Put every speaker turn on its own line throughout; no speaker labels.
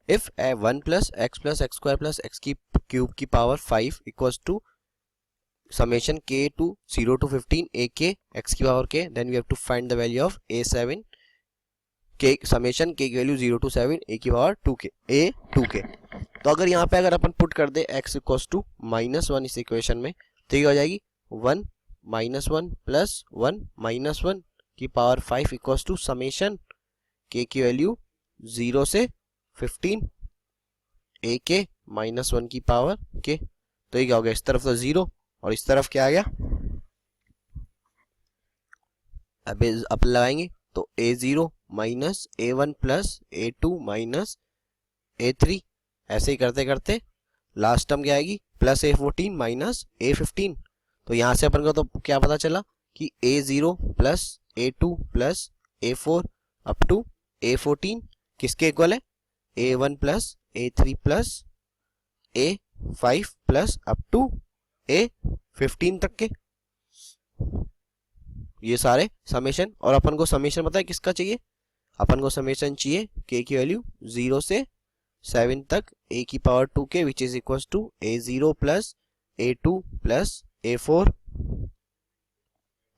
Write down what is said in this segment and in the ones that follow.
If 1 plus x square plus x की cube की power 5 equals to summation k to 0 to 15 ak x की पावर k, then we have to find the value of a7 k summation k की value 0 to 7 a की power 2k a 2k। तो अगर यहाँ पे अगर अपन पुट कर दे x इक्वल्स टू -1 इस इक्वेशन में, तो ये हो जाएगी 1 -1 प्लस 1 -1 की power 5 equals to summation k की वैल्यू 0 से 15 a k -1 की पावर k। तो ये क्या हो गया, इस तरफ तो 0 और इस तरफ क्या आ गया, अब लगाएंगे तो a0 minus a1 plus a2 minus a3, ऐसे ही करते करते लास्ट टर्म क्या आएगी प्लस a14 माइनस a15। तो यहां से अपन को तो क्या पता चला कि a0 plus a2 plus a4 up to a14 किसके इक्वल है, a1 plus a3 plus a5 plus up to a15 तक के, ये सारे समेशन। और अपन को समेशन पता है किसका चाहिए, अपन को समेशन चाहिए k की वैल्यू 0 से 7 तक a की power 2k which is equal to a0 plus a2 plus a4,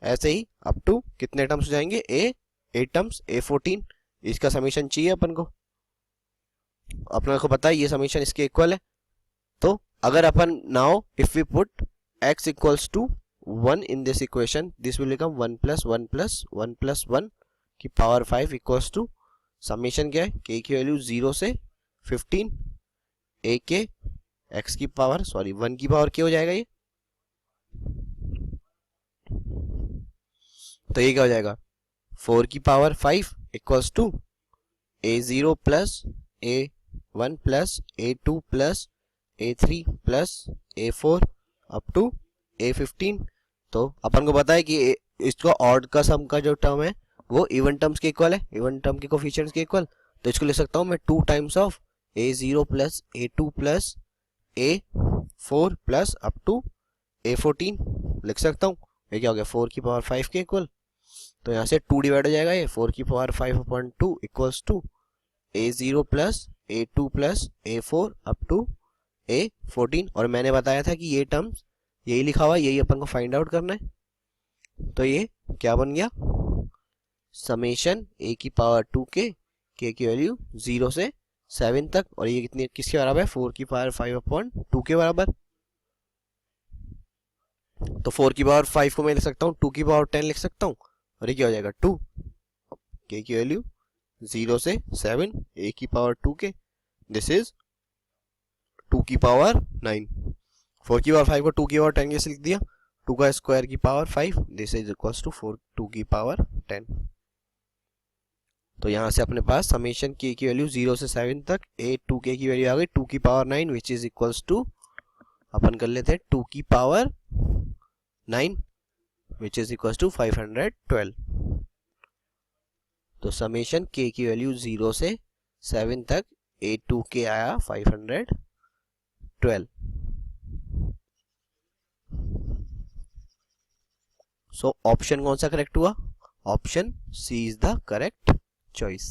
ऐसे ही अप टू कितने टर्म्स हो जाएंगे a8 टर्म्स a14। इसका समेशन चाहिए अपन को, अपने को पता है ये समेशन इसके इक्वल है। तो अगर अपन now if we put x equals to 1 in this equation, this will become 1 plus 1 plus 1 plus 1 की पावर 5 इक्वल्स टू समेशन क्या है k की वैल्यू 0 से 15 a के x की पावर 1 की पावर k हो जाएगा ये। तो ये क्या हो जाएगा 4 की power 5 equals to a0 plus a1 plus a2 plus a3 plus a4 up to a15। तो अपन को पता है कि इसको ऑड का सम का जो टर्म है वो इवन टर्म्स के इक्वल है, इवन टर्म के कोफिशिएंट्स के इक्वल। तो इसको लिख सकता हूं मैं 2 times of a0 plus a2 plus a4 plus up to a14 लिख सकता हूं। ये क्या हो गया 4 की पावर 5 के इक्वल। तो यहाँ से 2 डिवाइड हो जाएगा, ये 4 की power 5/2 equals to a0 plus a2 plus a4 up to a14। और मैंने बताया था कि ये टर्म्स यही लिखा हुआ, यही अपन को फाइंड आउट करना है। तो ये क्या बन गया समेशन a की पावर 2k k की वैल्यू 0 से 7 तक, और ये कितनी किसके बराबर है 4 की पावर 5/2 के बराबर। तो 4 की पावर 5 को मैं लिख सकता हूँ 2 की पावर 10 लिख सकता हूँ, और ये क्या हो जाएगा 2 k की वैल्यू 0 से 7 a की पावर 2k, दिस इज 2 की पावर 9। 4 की पावर 5 को 2 की पावर 10 कैसे लिख दिया, 2 का स्क्वायर की power 5, this is equals to 4 2 की पावर 10। तो यहां से अपने पास समेशन k की वैल्यू 0 से 7 तक a 2k की वैल्यू आ गई 2 की power 9 which is equals to अपन कर लेते हैं 2 की power 9 which is equals to 512। तो समेशन k की वैल्यू 0 से 7 तक a 2k आया 512। सो ऑप्शन कौन सा करेक्ट हुआ, option C is the correct choice.